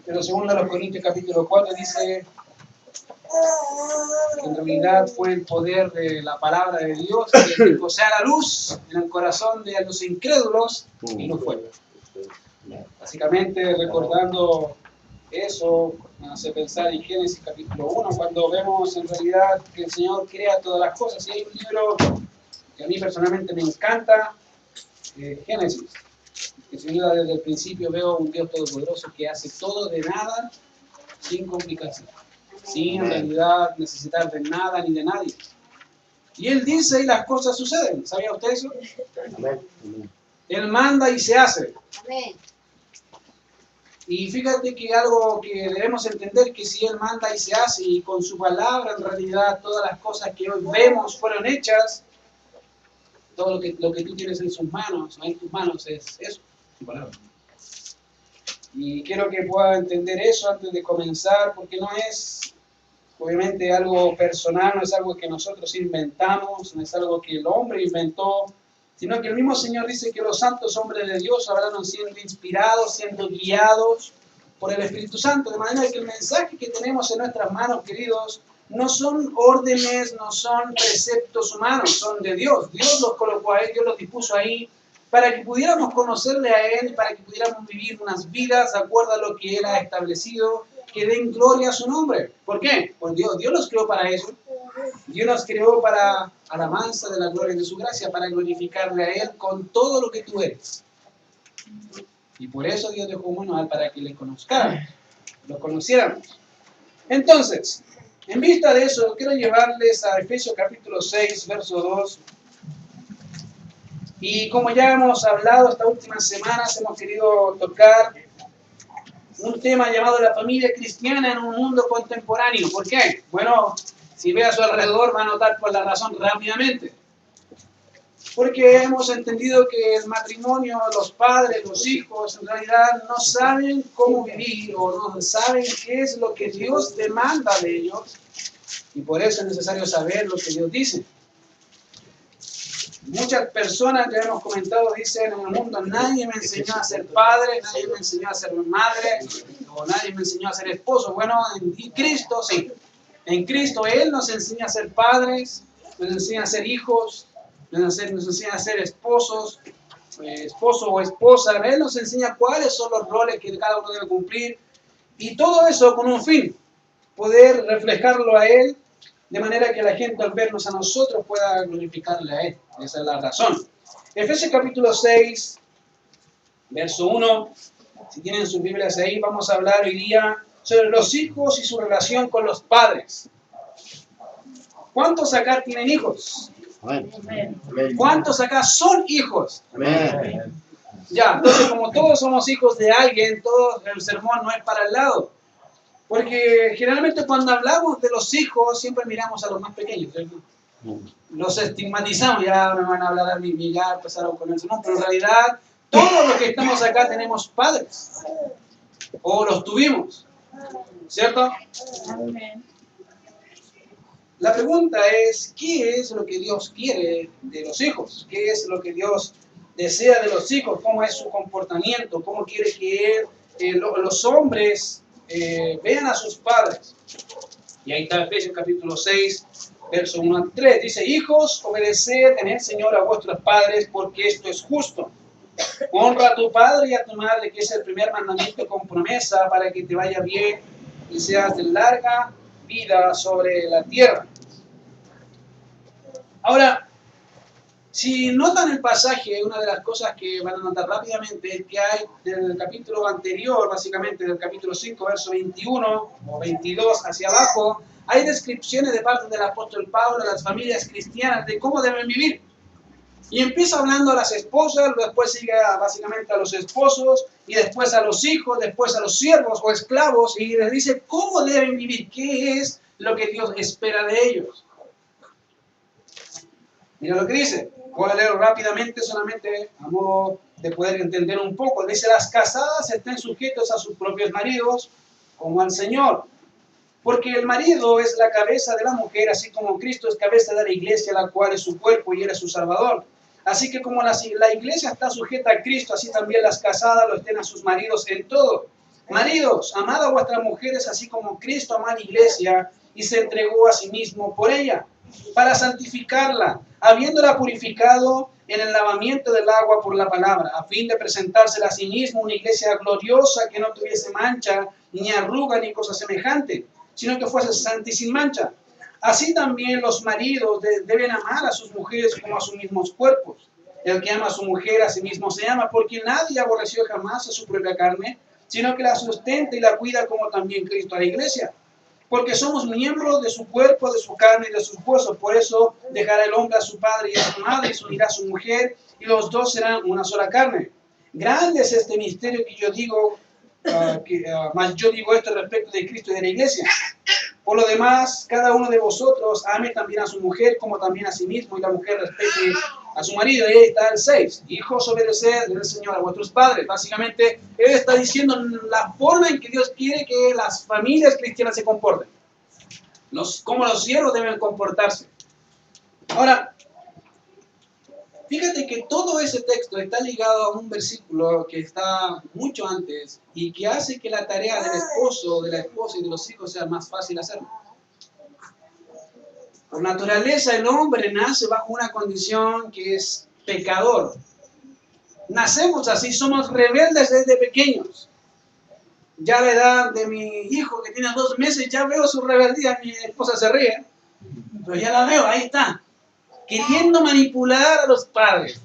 Pero segundo a los Corintios capítulo 4 dice que en realidad fue el poder de la palabra de Dios que dijo sea la luz en el corazón de los incrédulos y no fue. Básicamente recordando eso me hace pensar en Génesis capítulo 1 cuando vemos en realidad que el Señor crea todas las cosas y hay un libro que a mí personalmente me encanta, Génesis, que sin duda desde el principio veo un Dios todopoderoso que hace todo de nada sin complicación, sin en realidad necesitar de nada ni de nadie. Y Él dice y las cosas suceden. ¿Sabía usted eso? Amén. Él manda y se hace. Amén. Y fíjate que algo que debemos entender que si Él manda y se hace y con su palabra en realidad todas las cosas que hoy vemos fueron hechas, todo lo que tú tienes en sus manos, en tus manos es eso, su palabra. Y quiero que pueda entender eso antes de comenzar, porque no es obviamente algo personal, no es algo que nosotros inventamos, no es algo que el hombre inventó, sino que el mismo Señor dice que los santos hombres de Dios hablaron siendo inspirados, siendo guiados por el Espíritu Santo, de manera que el mensaje que tenemos en nuestras manos, queridos, no son órdenes, no son preceptos humanos, son de Dios. Dios los colocó ahí, Dios los dispuso ahí, para que pudiéramos conocerle a Él, para que pudiéramos vivir unas vidas de acuerdo a lo que Él ha establecido, que den gloria a su nombre. ¿Por qué? Pues Dios los creó para eso. Dios nos creó para alabanza de la gloria de su gracia, para glorificarle a Él con todo lo que tú eres. Y por eso Dios dejó un manual para que le conozcáramos, lo conociéramos. Entonces, en vista de eso, quiero llevarles a Efesios capítulo 6, verso 2. Y como ya hemos hablado estas últimas semanas, hemos querido tocar un tema llamado la familia cristiana en un mundo contemporáneo. ¿Por qué? Bueno, si ve a su alrededor va a notar por la razón rápidamente. Porque hemos entendido que el matrimonio, los padres, los hijos, en realidad no saben cómo vivir o no saben qué es lo que Dios demanda de ellos. Y por eso es necesario saber lo que Dios dice. Muchas personas, ya hemos comentado, dicen en el mundo, nadie me enseñó a ser padre, nadie me enseñó a ser madre, o nadie me enseñó a ser esposo. Bueno, en Cristo sí. En Cristo Él nos enseña a ser padres, nos enseña a ser hijos, nos enseña a ser esposos, esposo o esposa. Él nos enseña cuáles son los roles que cada uno debe cumplir. Y todo eso con un fin, poder reflejarlo a Él, de manera que la gente al vernos a nosotros pueda glorificarle a Él. Esa es la razón. Efesios capítulo 6, verso 1. Si tienen sus Biblias ahí, vamos a hablar hoy día sobre los hijos y su relación con los padres. ¿Cuántos acá tienen hijos? Amén. ¿Cuántos acá son hijos? Amén. Ya, entonces como todos somos hijos de alguien, todo el sermón no es para el lado. Porque generalmente cuando hablamos de los hijos, siempre miramos a los más pequeños, ¿cierto? Los estigmatizamos, ya me van a hablar a mí, ya empezaron con eso. No, pero en realidad, todos los que estamos acá tenemos padres. O los tuvimos, ¿cierto? Amén. La pregunta es, ¿qué es lo que Dios quiere de los hijos? ¿Qué es lo que Dios desea de los hijos? ¿Cómo es su comportamiento? ¿Cómo quiere que los hombres vean a sus padres? Y ahí está Efesios capítulo 6, verso 1 al 3. Dice, hijos, obedeced en el Señor a vuestros padres, porque esto es justo. Honra a tu padre y a tu madre, que es el primer mandamiento con promesa, para que te vaya bien y seas de larga vida sobre la tierra. Ahora, si notan el pasaje, una de las cosas que van a notar rápidamente es que hay del capítulo anterior, básicamente del capítulo 5, verso 21 o 22 hacia abajo, hay descripciones de parte del apóstol Pablo a las familias cristianas de cómo deben vivir. Y empieza hablando a las esposas, después sigue básicamente a los esposos, y después a los hijos, después a los siervos o esclavos, y les dice cómo deben vivir, qué es lo que Dios espera de ellos. Mira lo que dice. Voy a leer rápidamente, solamente a modo de poder entender un poco. Dice, las casadas estén sujetos a sus propios maridos, como al Señor. Porque el marido es la cabeza de la mujer, así como Cristo es cabeza de la iglesia, la cual es su cuerpo y él es su Salvador. Así que como la iglesia está sujeta a Cristo, así también las casadas lo estén a sus maridos en todo. Maridos, amad a vuestras mujeres así como Cristo amó a la iglesia y se entregó a sí mismo por ella, para santificarla, habiéndola purificado en el lavamiento del agua por la palabra, a fin de presentársela a sí mismo una iglesia gloriosa que no tuviese mancha, ni arruga, ni cosa semejante, sino que fuese santa y sin mancha. Así también los maridos deben amar a sus mujeres como a sus mismos cuerpos. El que ama a su mujer a sí mismo se ama, porque nadie aborreció jamás a su propia carne, sino que la sustenta y la cuida como también Cristo a la iglesia. Porque somos miembros de su cuerpo, de su carne y de sus huesos. Por eso dejará el hombre a su padre y a su madre y se unirá a su mujer, y los dos serán una sola carne. Grande es este misterio que yo digo, mas yo digo esto respecto de Cristo y de la iglesia. Por lo demás, cada uno de vosotros ame también a su mujer como también a sí mismo, y la mujer respete a su marido. Y ahí está el 6. Hijos, obedeced del Señor a vuestros padres. Básicamente, él está diciendo la forma en que Dios quiere que las familias cristianas se comporten. Cómo los siervos deben comportarse. Ahora, fíjate que todo ese texto está ligado a un versículo que está mucho antes y que hace que la tarea del esposo, de la esposa y de los hijos sea más fácil hacerlo. Por naturaleza, el hombre nace bajo una condición que es pecador. Nacemos así, somos rebeldes desde pequeños. Ya a la edad de mi hijo, que tiene 2 meses, ya veo su rebeldía. Mi esposa se ríe, pero ya la veo, ahí está. Queriendo manipular a los padres.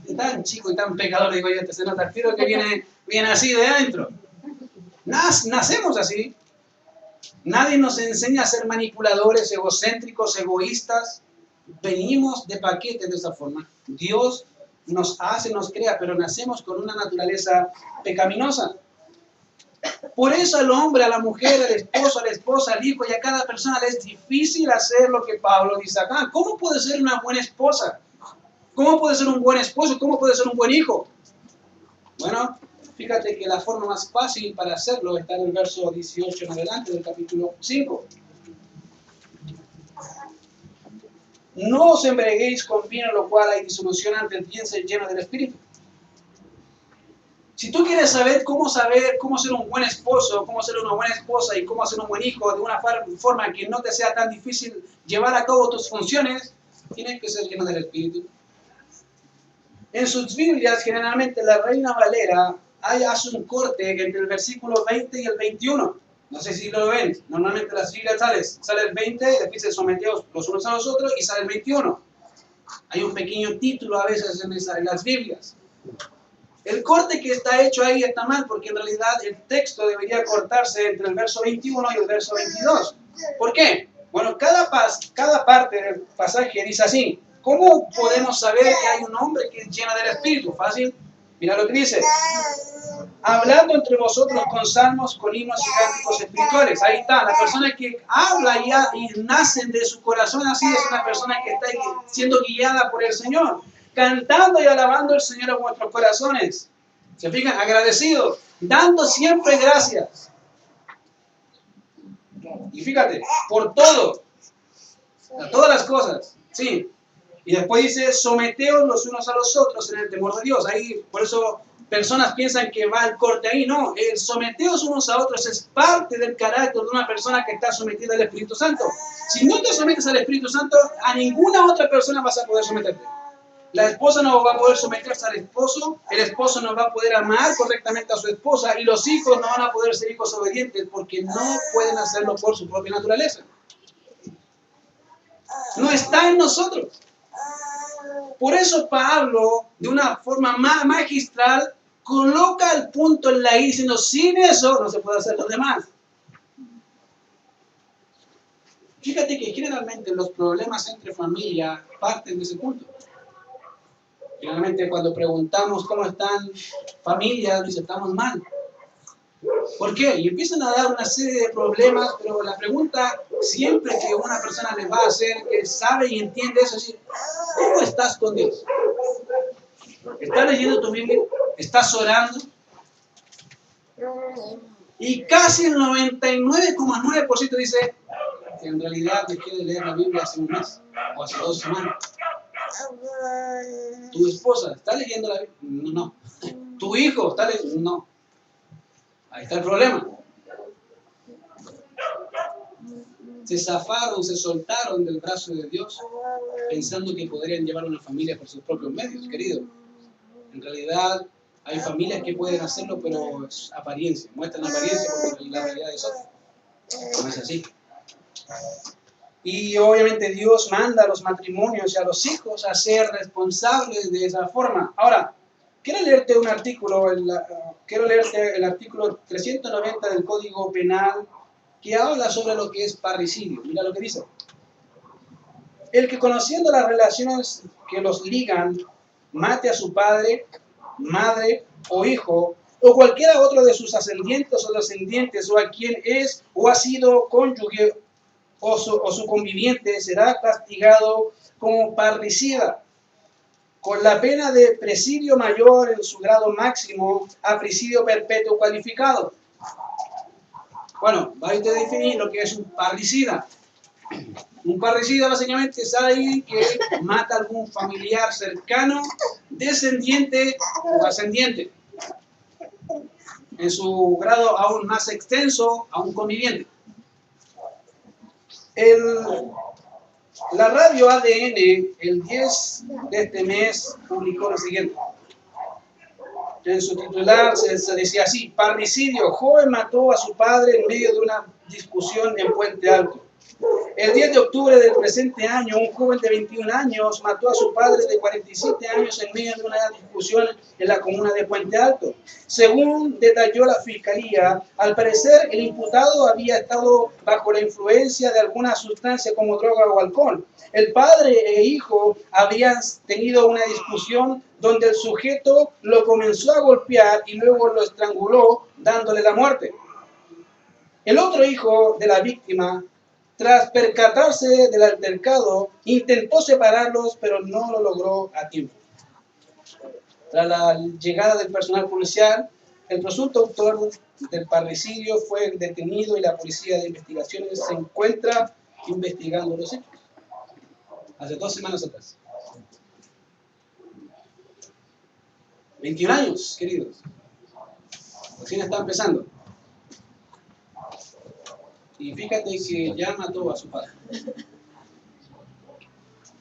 Es tan chico y tan pecador, digo yo, se nota el tiro que viene así de adentro. Nacemos así. Nadie nos enseña a ser manipuladores, egocéntricos, egoístas. Venimos de paquete de esa forma. Dios nos hace, nos crea, pero nacemos con una naturaleza pecaminosa. Por eso al hombre, a la mujer, al esposo, a la esposa, al hijo y a cada persona le es difícil hacer lo que Pablo dice acá. ¿Cómo puede ser una buena esposa? ¿Cómo puede ser un buen esposo? ¿Cómo puede ser un buen hijo? Bueno, fíjate que la forma más fácil para hacerlo está en el verso 18 en adelante del capítulo 5. No os embriaguéis con vino, en lo cual hay disolución, antes bien ser lleno del Espíritu. Si tú quieres saber cómo ser un buen esposo, cómo ser una buena esposa y cómo ser un buen hijo de una forma que no te sea tan difícil llevar a cabo tus funciones, tienes que ser lleno del Espíritu. En sus Biblias, generalmente la Reina Valera hace un corte entre el versículo 20 y el 21. No sé si lo ven. Normalmente las Biblias sale el 20, después se someteos los unos a los otros y sale el 21. Hay un pequeño título a veces en las Biblias. El corte que está hecho ahí está mal, porque en realidad el texto debería cortarse entre el verso 21 y el verso 22. ¿Por qué? Bueno, cada parte del pasaje dice así. ¿Cómo podemos saber que hay un hombre que es lleno del Espíritu? Fácil. Mira lo que dice. Hablando entre vosotros con salmos, con himnos y cánticos espirituales. Ahí está. La persona que habla y nace de su corazón así es una persona que está siendo guiada por el Señor. Cantando y alabando al Señor en vuestros corazones. ¿Se fijan? Agradecidos. Dando siempre gracias. Y fíjate, por todo. A todas las cosas. Sí. Y después dice, someteos los unos a los otros en el temor de Dios. Ahí, por eso personas piensan que va el corte ahí. No, el someteos unos a otros es parte del carácter de una persona que está sometida al Espíritu Santo. Si no te sometes al Espíritu Santo, a ninguna otra persona vas a poder someterte. La esposa no va a poder someterse al esposo, el esposo no va a poder amar correctamente a su esposa y los hijos no van a poder ser hijos obedientes porque no pueden hacerlo por su propia naturaleza. No está en nosotros. Por eso Pablo, de una forma magistral, coloca el punto en la I diciendo, sin eso no se puede hacer lo demás. Fíjate que generalmente los problemas entre familia parten de ese punto. Generalmente cuando preguntamos cómo están familias, dicen, estamos mal. ¿Por qué? Y empiezan a dar una serie de problemas, pero la pregunta siempre que una persona les va a hacer, que sabe y entiende eso, es decir, ¿cómo estás con Dios? ¿Estás leyendo tu Biblia? ¿Estás orando? Y casi el 99,9% dice que en realidad dejé de leer la Biblia hace un mes o hace 2 semanas. ¿Tu esposa está leyendo la Biblia? No. ¿Tu hijo está leyendo? No. Ahí está el problema. Se zafaron, se soltaron del brazo de Dios, pensando que podrían llevar una familia por sus propios medios, querido. En realidad, hay familias que pueden hacerlo, pero es apariencia, muestran apariencia porque la realidad es otra. No es así. Y obviamente Dios manda a los matrimonios y a los hijos a ser responsables de esa forma. Ahora, quiero leerte un artículo, quiero leerte el artículo 390 del Código Penal que habla sobre lo que es parricidio. Mira lo que dice. El que conociendo las relaciones que los ligan, mate a su padre, madre o hijo, o cualquiera otro de sus ascendientes o descendientes, o a quien es o ha sido cónyuge o su conviviente, será castigado como parricida, con la pena de presidio mayor en su grado máximo a presidio perpetuo cualificado. Bueno, va a definir lo que es un parricida. Un parricida básicamente es alguien que mata a algún familiar cercano, descendiente o ascendiente, en su grado aún más extenso a un conviviente. La radio ADN, el 10 de este mes, publicó lo siguiente. En su titular se decía así: parricidio, joven mató a su padre en medio de una discusión en Puente Alto. El 10 de octubre del presente año, un joven de 21 años mató a su padre de 47 años en medio de una discusión en la comuna de Puente Alto. Según detalló la fiscalía, al parecer el imputado había estado bajo la influencia de alguna sustancia como droga o alcohol. El padre e hijo habían tenido una discusión donde el sujeto lo comenzó a golpear y luego lo estranguló, dándole la muerte. El otro hijo de la víctima, tras percatarse del altercado, intentó separarlos, pero no lo logró a tiempo. Tras la llegada del personal policial, el presunto autor del parricidio fue detenido y la policía de investigaciones se encuentra investigando los hechos. Hace 2 semanas atrás. 21 años, queridos. Recién está empezando. Y fíjate que ya mató a su padre.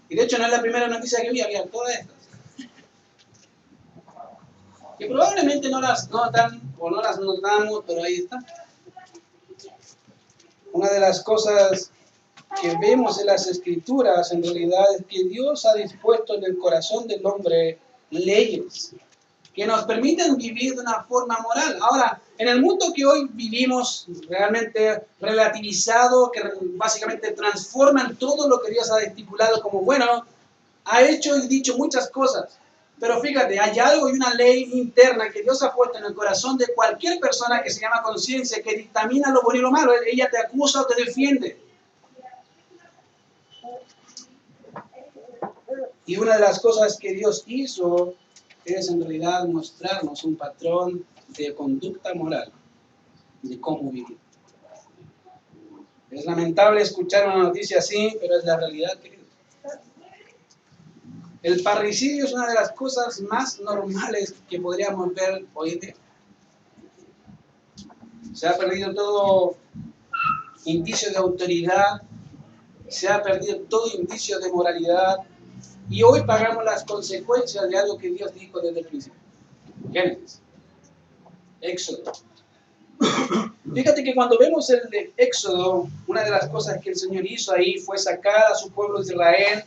Y de hecho no es la primera noticia que vi, había todas estas. Que probablemente no las notan o no las notamos, pero ahí está. Una de las cosas que vemos en las Escrituras en realidad es que Dios ha dispuesto en el corazón del hombre leyes que nos permiten vivir de una forma moral. Ahora, en el mundo que hoy vivimos, realmente relativizado, que básicamente transforman todo lo que Dios ha estipulado como bueno, ha hecho y dicho muchas cosas. Pero fíjate, hay algo y una ley interna que Dios ha puesto en el corazón de cualquier persona que se llama conciencia, que dictamina lo bueno y lo malo. Ella te acusa o te defiende. Y una de las cosas que Dios hizo es en realidad mostrarnos un patrón de conducta moral, de cómo vivir. Es lamentable escuchar una noticia así, pero es la realidad, queridos. El parricidio es una de las cosas más normales que podríamos ver hoy en día. Se ha perdido todo indicio de autoridad, se ha perdido todo indicio de moralidad, y hoy pagamos las consecuencias de algo que Dios dijo desde el principio. Génesis, Éxodo. Fíjate que cuando vemos el de Éxodo, una de las cosas que el Señor hizo ahí fue sacar a su pueblo de Israel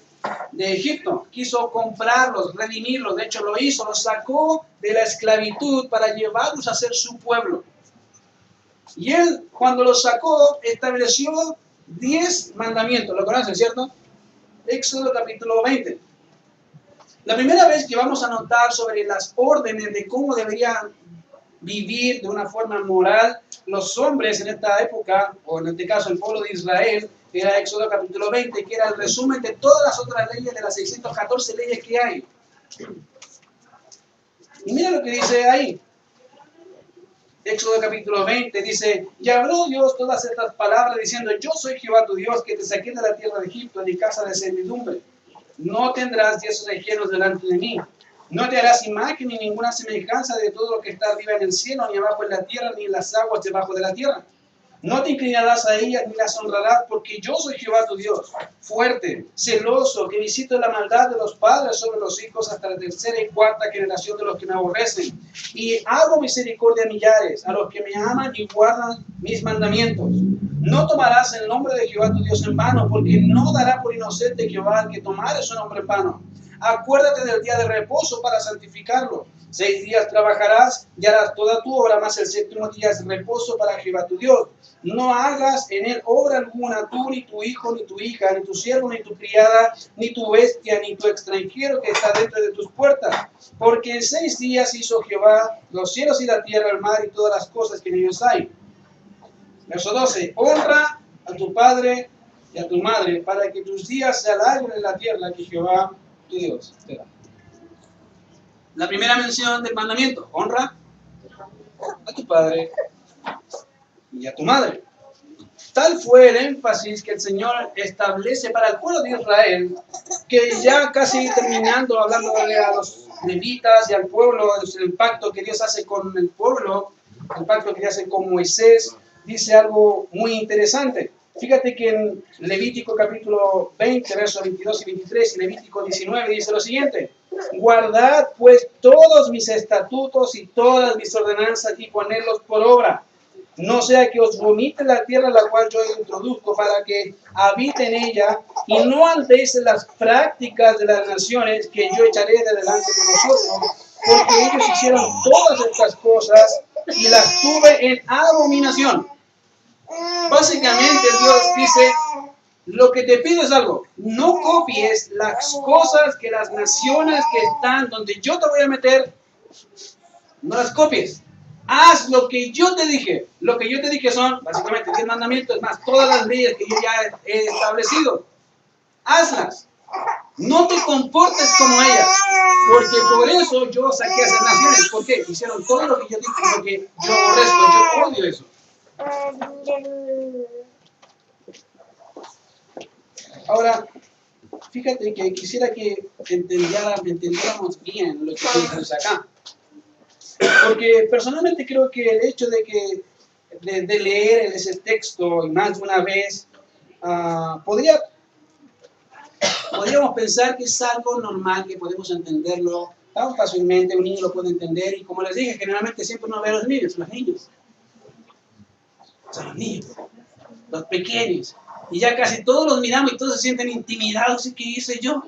de Egipto. Quiso comprarlos, redimirlos. De hecho lo hizo, los sacó de la esclavitud para llevarlos a ser su pueblo. Y Él, cuando los sacó, estableció 10 mandamientos. ¿Lo conocen, cierto? Éxodo capítulo 20. La primera vez que vamos a notar sobre las órdenes de cómo deberían vivir de una forma moral los hombres en esta época, o en este caso el pueblo de Israel, era Éxodo capítulo 20, que era el resumen de todas las otras leyes, de las 614 leyes que hay. Y mira lo que dice ahí. Éxodo capítulo 20 dice: y habló Dios todas estas palabras diciendo: yo soy Jehová tu Dios, que te saqué de la tierra de Egipto, de casa de servidumbre. No tendrás dioses ajenos delante de mí. No te harás imagen ni ninguna semejanza de todo lo que está arriba en el cielo, ni abajo en la tierra, ni en las aguas debajo de la tierra. No te inclinarás a ellas ni las honrarás, porque yo soy Jehová tu Dios, fuerte, celoso, que visito la maldad de los padres sobre los hijos hasta la tercera y cuarta generación de los que me aborrecen. Y hago misericordia a millares, a los que me aman y guardan mis mandamientos. No tomarás el nombre de Jehová tu Dios en vano, porque no dará por inocente Jehová al que tomare su nombre en vano. Acuérdate del día de reposo para santificarlo. 6 días trabajarás y harás toda tu obra, mas el séptimo día es reposo para Jehová tu Dios. No hagas en él obra alguna, tú, ni tu hijo, ni tu hija, ni tu siervo, ni tu criada, ni tu bestia, ni tu extranjero que está dentro de tus puertas. Porque en 6 días hizo Jehová los cielos y la tierra, el mar y todas las cosas que en ellos hay. Verso 12. Honra a tu padre y a tu madre, para que tus días se alarguen en la tierra que Jehová tu Dios te da. La primera mención del mandamiento: honra a tu padre y a tu madre. Tal fue el énfasis que el Señor establece para el pueblo de Israel, que ya casi terminando, hablándole a los levitas y al pueblo, el pacto que Dios hace con el pueblo, el pacto que Dios hace con Moisés, dice algo muy interesante. Fíjate que en Levítico capítulo 20, versos 22 y 23, y Levítico 19 dice lo siguiente: guardad pues todos mis estatutos y todas mis ordenanzas y ponedlos por obra. No sea que os vomite la tierra la cual yo introduzco para que habite en ella, y no andéis en las prácticas de las naciones que yo echaré de delante de vosotros, porque ellos hicieron todas estas cosas y las tuve en abominación. Básicamente Dios dice: lo que te pido es algo, no copies las cosas que las naciones que están donde yo te voy a meter, no las copies. Haz lo que yo te dije. Lo que yo te dije son básicamente 10 mandamientos, más todas las leyes que yo ya he establecido. Hazlas. No te comportes como ellas, porque por eso yo saqué a esas naciones. ¿Por qué? Hicieron todo lo que yo dije, lo que yo aborrezco, yo odio eso. Ahora, fíjate que quisiera que entendiéramos bien lo que piensas acá. Porque personalmente creo que el hecho de leer ese texto y más de una vez, podríamos pensar que es algo normal, que podemos entenderlo tan fácilmente, un niño lo puede entender, y como les dije, generalmente siempre uno ve a los niños, son los niños, los pequeños, y ya casi todos los miramos y todos se sienten intimidados. ¿Y qué hice yo?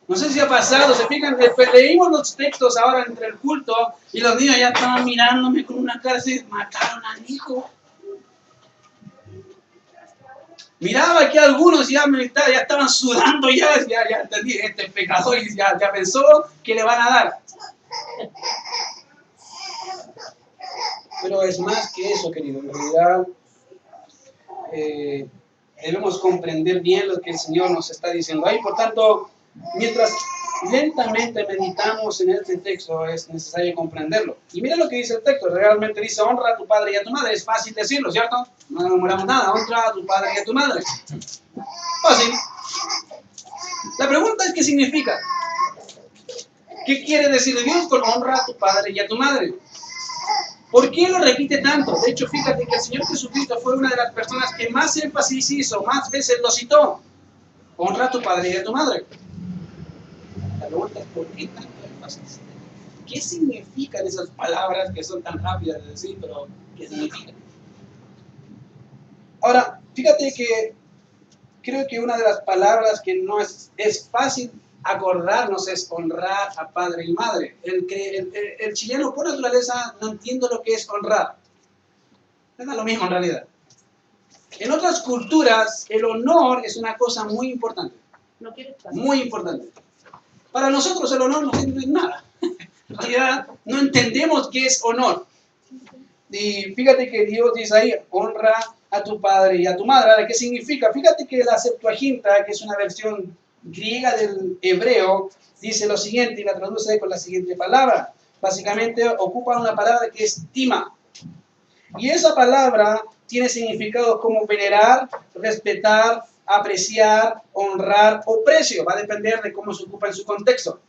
No sé si ha pasado, se fijan, leímos los textos ahora entre el culto y los niños ya estaban mirándome con una cara así: mataron al hijo. Miraba que algunos ya estaban sudando, ya entendí, este pecador ya pensó que le van a dar. Pero es más que eso, querido. En realidad, debemos comprender bien lo que el Señor nos está diciendo ahí. Por tanto, mientras lentamente meditamos en este texto, es necesario comprenderlo. Y mira lo que dice el texto. Realmente dice: honra a tu padre y a tu madre. Es fácil decirlo, ¿cierto? No demoramos nada. Honra a tu padre y a tu madre. Fácil. La pregunta es: ¿qué significa? ¿Qué quiere decir Dios con honra a tu padre y a tu madre? ¿Por qué lo repite tanto? De hecho, fíjate que el Señor Jesucristo fue una de las personas que más énfasis hizo, más veces lo citó. Honra a tu padre y a tu madre. La pregunta es: ¿por qué tanto énfasis? ¿Qué significan esas palabras que son tan rápidas de decir, pero qué significan? Ahora, fíjate que creo que una de las palabras que no es fácil acordarnos es honrar a padre y madre. El chileno por naturaleza no entiende lo que es honrar. No es lo mismo en realidad. En otras culturas, el honor es una cosa muy importante. Muy importante. Para nosotros el honor no sirve nada. En realidad no entendemos qué es honor. Y fíjate que Dios dice ahí: honra a tu padre y a tu madre. ¿Qué significa? Fíjate que la Septuaginta, que es una versión griega del hebreo, dice lo siguiente, y la traduce ahí con la siguiente palabra. Básicamente ocupa una palabra que es tima. Y esa palabra tiene significados como venerar, respetar, apreciar, honrar o precio. Va a depender de cómo se ocupa en su contexto.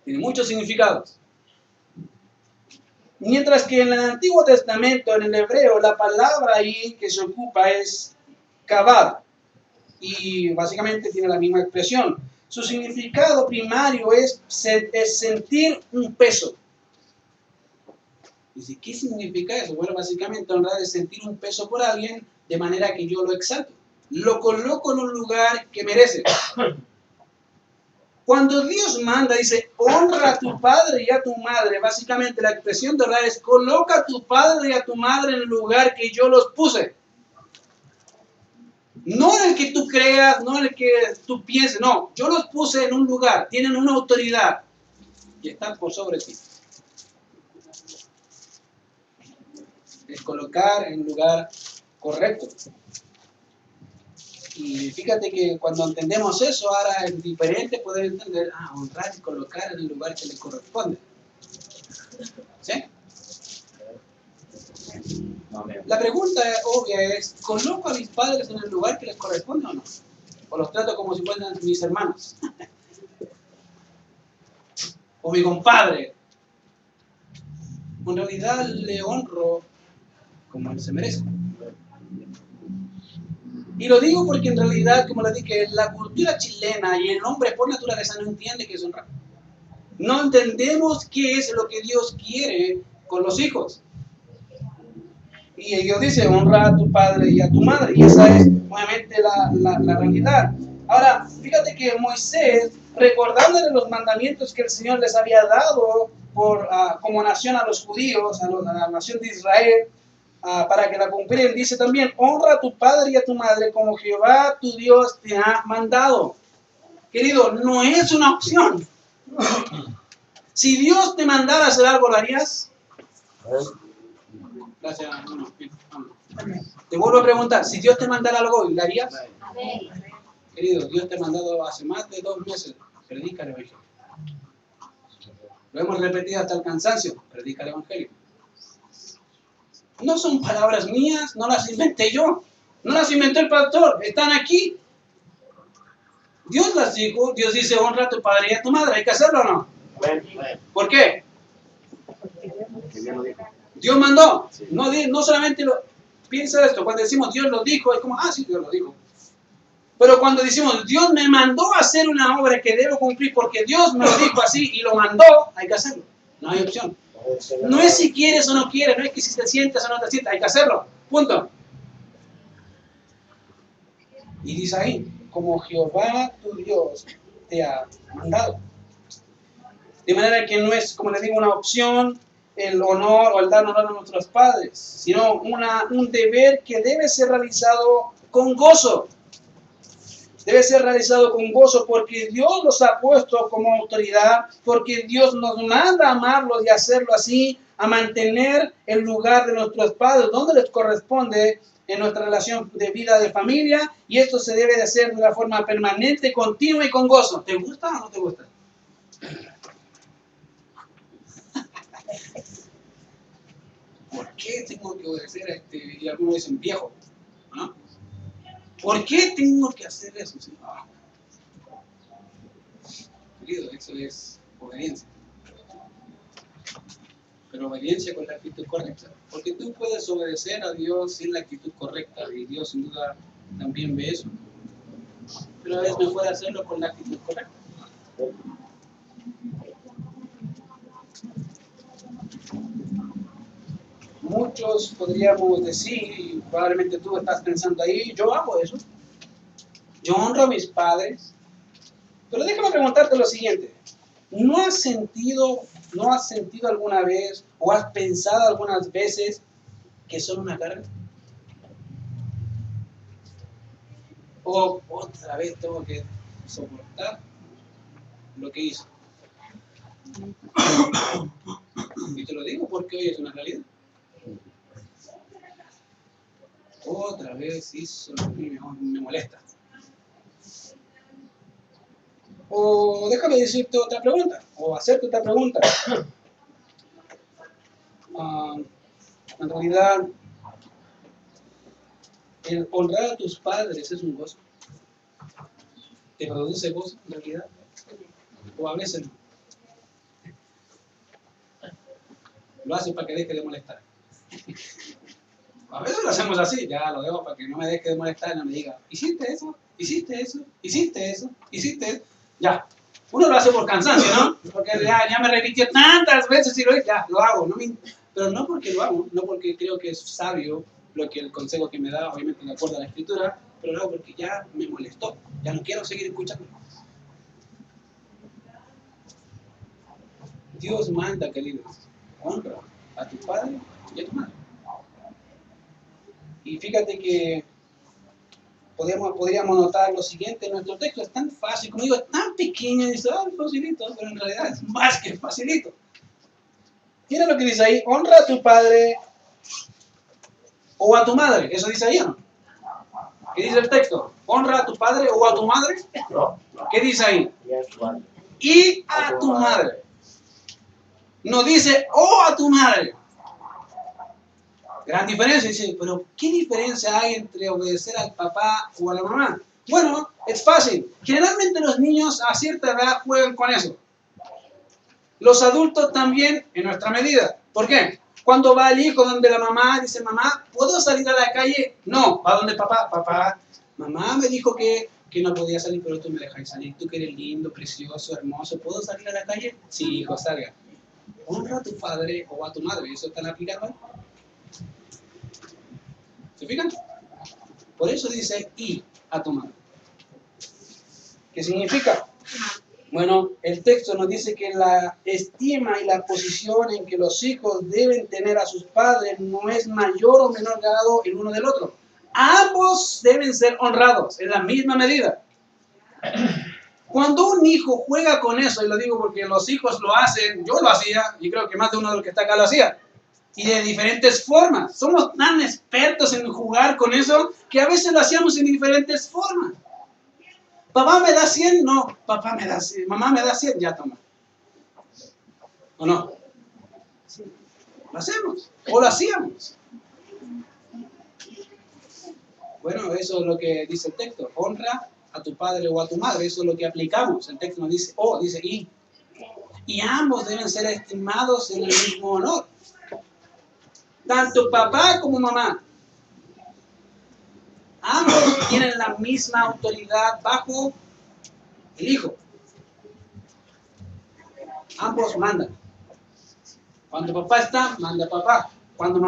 Tiene muchos significados. Mientras que en el Antiguo Testamento, en el hebreo, la palabra ahí que se ocupa es kabad. Y básicamente tiene la misma expresión. Su significado primario es sentir un peso. Dice, ¿qué significa eso? Bueno, básicamente honrar es sentir un peso por alguien de manera que yo lo exalto. Lo coloco en un lugar que merece. Cuando Dios manda, dice, honra a tu padre y a tu madre. Básicamente la expresión de honrar es, coloca a tu padre y a tu madre en el lugar que yo los puse. No en el que tú creas, no en el que tú pienses, no. Yo los puse en un lugar, tienen una autoridad y están por sobre ti. Es colocar en un lugar correcto. Y fíjate que cuando entendemos eso, ahora es diferente poder entender, honrar y colocar en el lugar que le corresponde. ¿Sí? La pregunta obvia es, ¿coloco a mis padres en el lugar que les corresponde o no? ¿O los trato como si fueran mis hermanos? ¿O mi compadre? En realidad le honro como él se merece. Y lo digo porque en realidad, como les dije, la cultura chilena y el hombre por naturaleza no entiende qué es honrar. No entendemos qué es lo que Dios quiere con los hijos. Y Dios dice, honra a tu padre y a tu madre. Y esa es, obviamente, la realidad. Ahora, fíjate que Moisés, recordándole los mandamientos que el Señor les había dado como nación a los judíos, a la nación de Israel, para que la cumplieran, dice también, honra a tu padre y a tu madre como Jehová tu Dios te ha mandado. Querido, no es una opción. Si Dios te mandara a hacer algo, ¿lo harías? Gracias. Te vuelvo a preguntar, si Dios te mandara algo, ¿lo harías? Querido, Dios te ha mandado hace más de 2 meses, predica el Evangelio. Lo hemos repetido hasta el cansancio, predica el Evangelio. No son palabras mías, no las inventé yo, no las inventó el pastor, están aquí. Dios las dijo, Dios dice, honra a tu padre y a tu madre, ¿hay que hacerlo o no? ¿Por qué? Dios mandó, no solamente piensa esto, cuando decimos Dios lo dijo, es como, sí, Dios lo dijo. Pero cuando decimos, Dios me mandó a hacer una obra que debo cumplir porque Dios me lo dijo así y lo mandó, hay que hacerlo, no hay opción. No es si quieres o no quieres, no es que si te sientas o no te sientas, hay que hacerlo, punto. Y dice ahí, como Jehová tu Dios te ha mandado. De manera que no es, como les digo, una opción el honor o el dar honor a nuestros padres, sino un deber que debe ser realizado con gozo. Debe ser realizado con gozo porque Dios los ha puesto como autoridad, porque Dios nos manda a amarlos y hacerlo así, a mantener el lugar de nuestros padres donde les corresponde en nuestra relación de vida de familia, y esto se debe de hacer de una forma permanente, continua y con gozo. ¿Te gusta o no te gusta? ¿Por qué tengo que obedecer a y algunos dicen viejo? ¿No? ¿Por qué tengo que hacer eso? Querido, eso es obediencia. Pero obediencia con la actitud correcta. Porque tú puedes obedecer a Dios sin la actitud correcta, y Dios sin duda también ve eso. Pero es mejor hacerlo con la actitud correcta. Muchos podríamos decir, y probablemente tú estás pensando ahí, yo hago eso. Yo honro a mis padres. Pero déjame preguntarte lo siguiente. ¿No has sentido alguna vez o has pensado algunas veces que son una carga? O otra vez tengo que soportar lo que hizo. Y te lo digo porque hoy es una realidad. Otra vez hizo lo que me molesta. O déjame decirte otra pregunta, o hacerte otra pregunta. En realidad, el honrar a tus padres es un gozo. ¿Te produce gozo en realidad? O a veces no. lo hace para que deje de molestar. A veces lo hacemos así, ya lo dejo para que no me deje de molestar y no me diga, hiciste eso, hiciste eso, hiciste eso, hiciste eso. Ya, uno lo hace por cansancio, ¿no? Porque ya me repitió tantas veces y ya, lo hago. Pero no porque lo hago, no porque creo que es sabio el consejo que me da, obviamente de acuerdo a la escritura, pero lo hago porque ya me molestó, ya no quiero seguir escuchando. Dios manda, queridos, honra a tu padre y a tu madre. Y fíjate que podríamos notar lo siguiente, nuestro texto es tan fácil, como digo, es tan pequeño, y dice, facilito, pero en realidad es más que facilito. Mira lo que dice ahí, honra a tu padre o a tu madre, eso dice ahí, ¿no? ¿Qué dice el texto? Honra a tu padre o a tu madre. ¿Qué dice ahí? Y a tu madre. No dice, a tu madre. Gran diferencia, dice, pero ¿qué diferencia hay entre obedecer al papá o a la mamá? Bueno, es fácil. Generalmente los niños a cierta edad juegan con eso. Los adultos también en nuestra medida. ¿Por qué? Cuando va el hijo donde la mamá, dice, mamá, ¿puedo salir a la calle? No, va donde papá. Papá, mamá me dijo que no podía salir, pero tú me dejas salir. Tú que eres lindo, precioso, hermoso. ¿Puedo salir a la calle? Sí, hijo, salga. Honra a tu padre o a tu madre. ¿Eso están aplicando? ¿Se fijan? Por eso dice, y a tu madre. ¿Qué significa? Bueno, el texto nos dice que la estima y la posición en que los hijos deben tener a sus padres no es mayor o menor grado el uno del otro. Ambos deben ser honrados en la misma medida. Cuando un hijo juega con eso, y lo digo porque los hijos lo hacen, yo lo hacía, y creo que más de uno de los que está acá lo hacía, y de diferentes formas. Somos tan expertos en jugar con eso que a veces lo hacíamos en diferentes formas. Papá me da 100, no, papá me da 100, mamá me da 100, ya toma. ¿O no? Lo hacemos, o lo hacíamos. Bueno, eso es lo que dice el texto. Honra a tu padre o a tu madre, eso es lo que aplicamos. El texto no dice, dice y. Y ambos deben ser estimados en el mismo honor. Tanto papá como mamá. Ambos tienen la misma autoridad bajo el hijo. Ambos mandan. Cuando papá está, manda papá. Cuando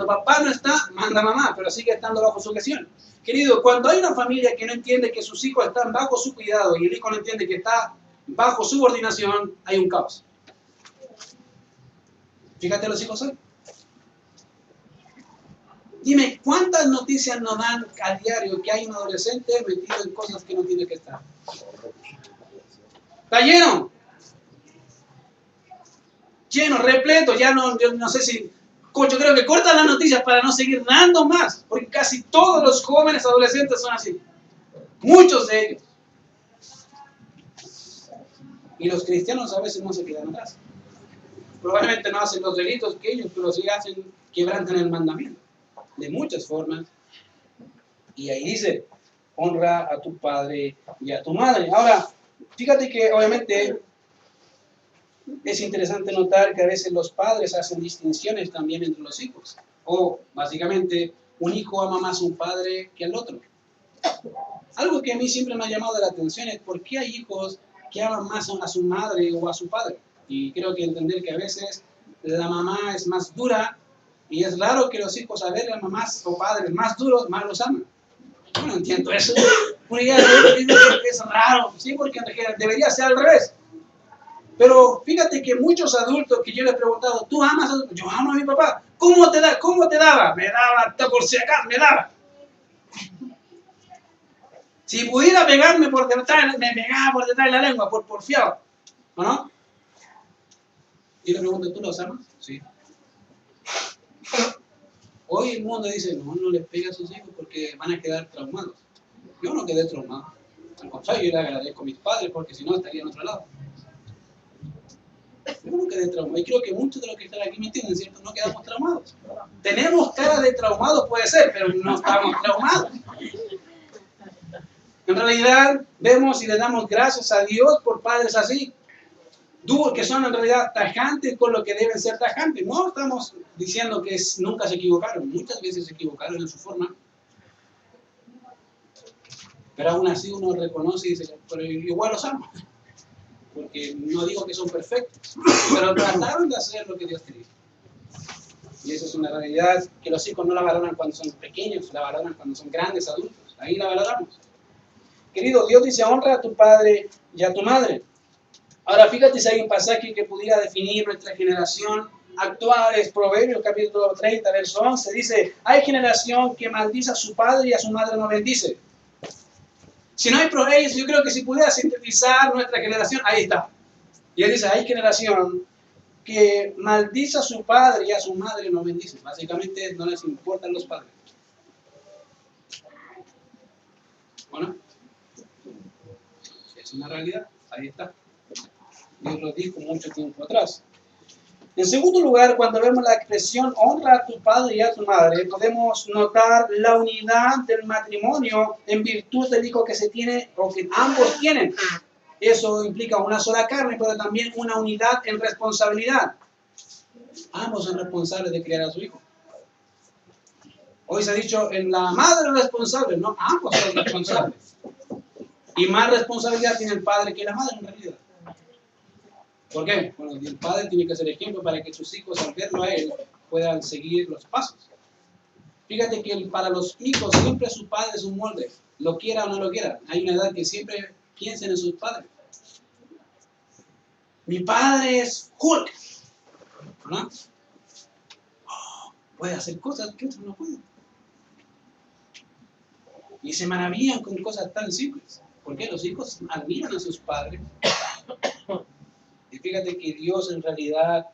papá no está, manda mamá, pero sigue estando bajo su gestión. Querido, cuando hay una familia que no entiende que sus hijos están bajo su cuidado y el hijo no entiende que está bajo subordinación, hay un caos. Fíjate los hijos hoy. Dime, ¿cuántas noticias nos dan a diario que hay un adolescente metido en cosas que no tiene que estar? Está lleno. Lleno, repleto, ya yo no sé si... Yo creo que cortan las noticias para no seguir dando más, porque casi todos los jóvenes adolescentes son así. Muchos de ellos. Y los cristianos a veces no se quedan atrás. Probablemente no hacen los delitos que ellos, pero sí quebrantan el mandamiento. De muchas formas. Y ahí dice, honra a tu padre y a tu madre. Ahora, fíjate que obviamente es interesante notar que a veces los padres hacen distinciones también entre los hijos. O, básicamente, un hijo ama más a un padre que al otro. Algo que a mí siempre me ha llamado la atención es por qué hay hijos que aman más a su madre o a su padre. Y creo que entender que a veces la mamá es más dura y es raro que los hijos a ver a mamás o padres más duros, más los aman. Yo no entiendo eso. Es raro, ¿sí? Porque debería ser al revés. Pero fíjate que muchos adultos que yo les he preguntado, ¿tú amas a tu papá? Yo amo a mi papá. ¿Cómo te daba? Me daba, por si acaso, me daba. Si pudiera pegarme por detrás, me pegaba por detrás de la lengua, por porfiado. ¿O no? Y le pregunto, ¿tú los amas? Sí. Hoy el mundo dice, no les pegue a sus hijos porque van a quedar traumados. Yo no quedé traumado. Al contrario, yo le agradezco a mis padres porque si no estaría en otro lado. Yo no quedé traumado. Y creo que muchos de los que están aquí me entienden, ¿cierto? No quedamos traumados. Tenemos cara de traumados, puede ser, pero no estamos traumados. En realidad, vemos y le damos gracias a Dios por padres así. que son en realidad tajantes con lo que deben ser tajantes. No estamos diciendo que nunca se equivocaron, muchas veces se equivocaron en su forma, pero aún así uno reconoce y dice, pero igual los amo, porque no digo que son perfectos, pero trataron de hacer lo que Dios quería. Y esa es una realidad que los hijos no la valoran cuando son pequeños, la valoran cuando son grandes, adultos. Ahí la valoramos. Querido, Dios dice, honra a tu padre y a tu madre. Ahora, fíjate si hay un pasaje que pudiera definir nuestra generación actual. Es Proverbios capítulo 30, verso 11. Dice, hay generación que maldice a su padre y a su madre no bendice. Si no hay Proverbios, yo creo que si pudiera sintetizar nuestra generación, ahí está. Y él dice, hay generación que maldice a su padre y a su madre no bendice. Básicamente no les importan los padres. ¿O no? Es una realidad, ahí está. Dios lo dijo mucho tiempo atrás. En segundo lugar, cuando vemos la expresión honra a tu padre y a tu madre, podemos notar la unidad del matrimonio en virtud del hijo que se tiene o que ambos tienen. Eso implica una sola carne, pero también una unidad en responsabilidad. Ambos son responsables de criar a su hijo. Hoy se ha dicho, en la madre es responsable, no, ambos son responsables. Y más responsabilidad tiene el padre que la madre en realidad. ¿Por qué? Bueno, el padre tiene que ser ejemplo para que sus hijos, al verlo a él, puedan seguir los pasos. Fíjate que para los hijos siempre su padre es un molde, lo quiera o no lo quiera. Hay una edad que siempre piensen en sus padres. Mi padre es Hulk, ¿no? Oh, puede hacer cosas que otros no pueden. Y se maravillan con cosas tan simples. Porque los hijos admiran a sus padres. Y fíjate que Dios en realidad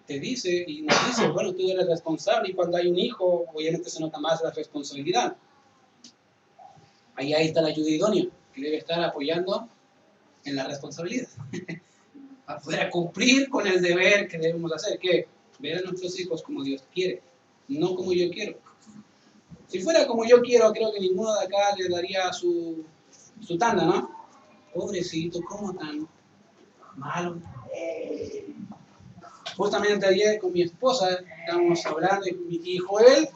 te dice y nos dice, bueno, tú eres responsable, y cuando hay un hijo, obviamente se nota más la responsabilidad. Ahí está la ayuda idónea, que debe estar apoyando en la responsabilidad. Para poder cumplir con el deber que debemos hacer, que ver a nuestros hijos como Dios quiere, no como yo quiero. Si fuera como yo quiero, creo que ninguno de acá le daría su tanda, ¿no? Pobrecito, ¿cómo tan malo? Justamente ayer con mi esposa estábamos hablando y Joel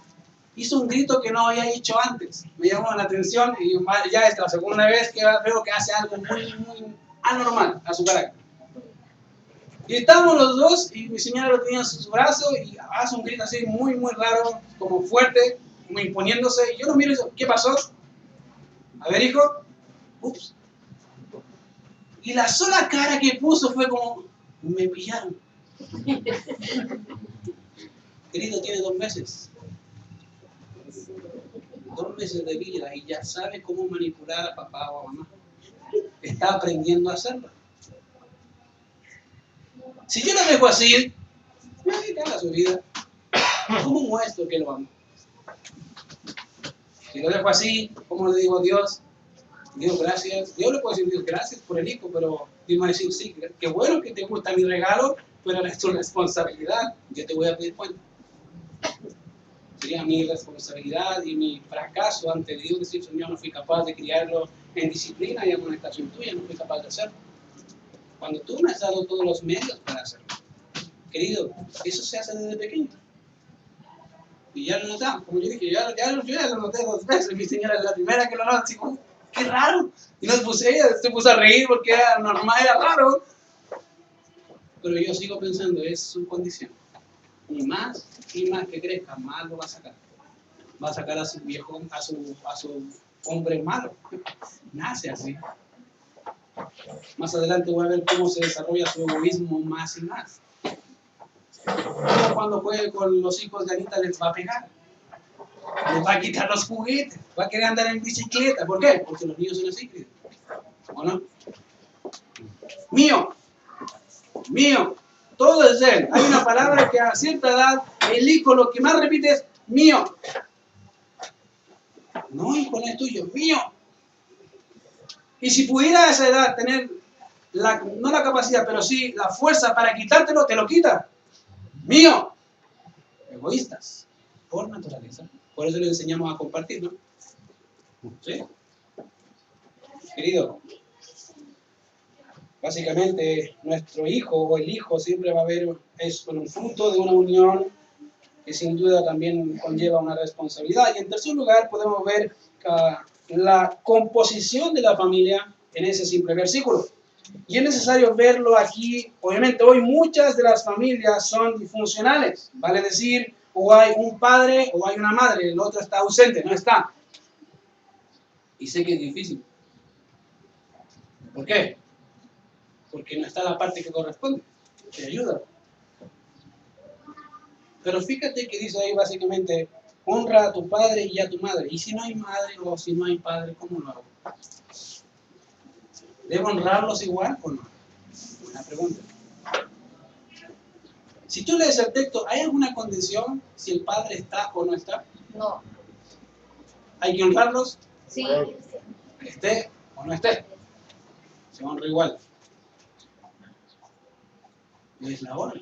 hizo un grito que no había hecho antes. Me llamó la atención y ya es la segunda vez que veo que hace algo muy, muy anormal a su carácter. Y estábamos los dos y mi señora lo tenía en su brazo y hace un grito así muy, muy raro, como fuerte, como imponiéndose. Y yo lo miro y digo, ¿qué pasó? A ver, hijo. Ups. Y la sola cara que puso fue como, me pillaron. Querido, tiene 2 meses. 2 meses de vida y ya sabe cómo manipular a papá o a mamá. Está aprendiendo a hacerlo. Si yo lo dejo así, que haga su vida. ¿Cómo muestro que lo amo? Si lo dejo así, ¿cómo le digo a Dios? Dios, gracias. Dios le puede decir, Dios, gracias por el hijo, pero Dios me va a decir, sí, qué bueno que te gusta mi regalo, pero es tu responsabilidad. Yo te voy a pedir cuenta. Sería mi responsabilidad y mi fracaso ante Dios decir, Señor, no fui capaz de criarlo en disciplina y amonestación tuya, no fui capaz de hacerlo. Cuando tú me has dado todos los medios para hacerlo. Querido, eso se hace desde pequeño. Y ya lo notamos, como yo dije, yo ya lo noté 2 veces. Mi señora es la primera que lo nota, así como, qué raro. Y ella se puso a reír porque era normal, era raro. Pero yo sigo pensando, es su condición. Y más que crezca, más lo va a sacar. Va a sacar a su viejo, a su hombre malo. Nace así. Más adelante voy a ver cómo se desarrolla su egoísmo más y más. Como cuando juegue con los hijos de Anita les va a pegar. Les va a quitar los juguetes. Va a querer andar en bicicleta. ¿Por qué? Porque los niños son así. ¿O no? Mío. Mío. Todo es de él. Hay una palabra que a cierta edad el hijo lo que más repite es mío. No, hijo, no es tuyo. Mío. Y si pudiera a esa edad tener, no la capacidad, pero sí la fuerza para quitártelo, te lo quita. Mío. Egoístas. Por naturaleza. Por eso le enseñamos a compartir, ¿no? ¿Sí? Querido, Básicamente, nuestro hijo o el hijo siempre va a haber, es un fruto de una unión que sin duda también conlleva una responsabilidad. Y en tercer lugar, podemos ver la composición de la familia en ese simple versículo. Y es necesario verlo aquí. Obviamente, hoy muchas de las familias son disfuncionales. Vale decir, o hay un padre o hay una madre, el otro está ausente, no está. Y sé que es difícil. ¿Por qué? Porque no está la parte que corresponde, que ayuda. Pero fíjate que dice ahí básicamente, honra a tu padre y a tu madre. Y si no hay madre o si no hay padre, ¿cómo lo hago? ¿Debo honrarlos igual o no? Una pregunta. Si tú lees el texto, ¿hay alguna condición si el padre está o no está? No. ¿Hay que honrarlos? Sí. Esté o no esté. Se honra igual. No es la honra.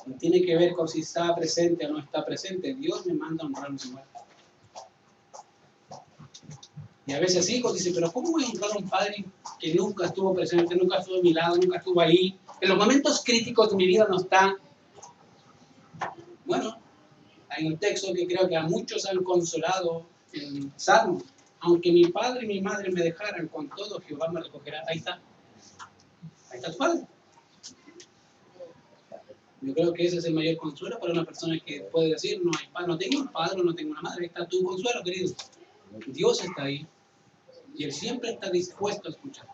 No tiene que ver con si está presente o no está presente. Dios me manda a honrarlos igual. Y a veces hijos dicen, pero ¿cómo voy a honrar a un padre que nunca estuvo presente, nunca estuvo a mi lado, nunca estuvo ahí? En los momentos críticos de mi vida no está. Bueno, hay un texto que creo que a muchos han consolado en Salmos. Aunque mi padre y mi madre me dejaran, con todo Jehová me recogerá. Ahí está. Ahí está tu padre. Yo creo que ese es el mayor consuelo para una persona que puede decir, no hay padre, no tengo un padre, no tengo una madre. Ahí está tu consuelo, querido. Dios está ahí. Y Él siempre está dispuesto a escuchar.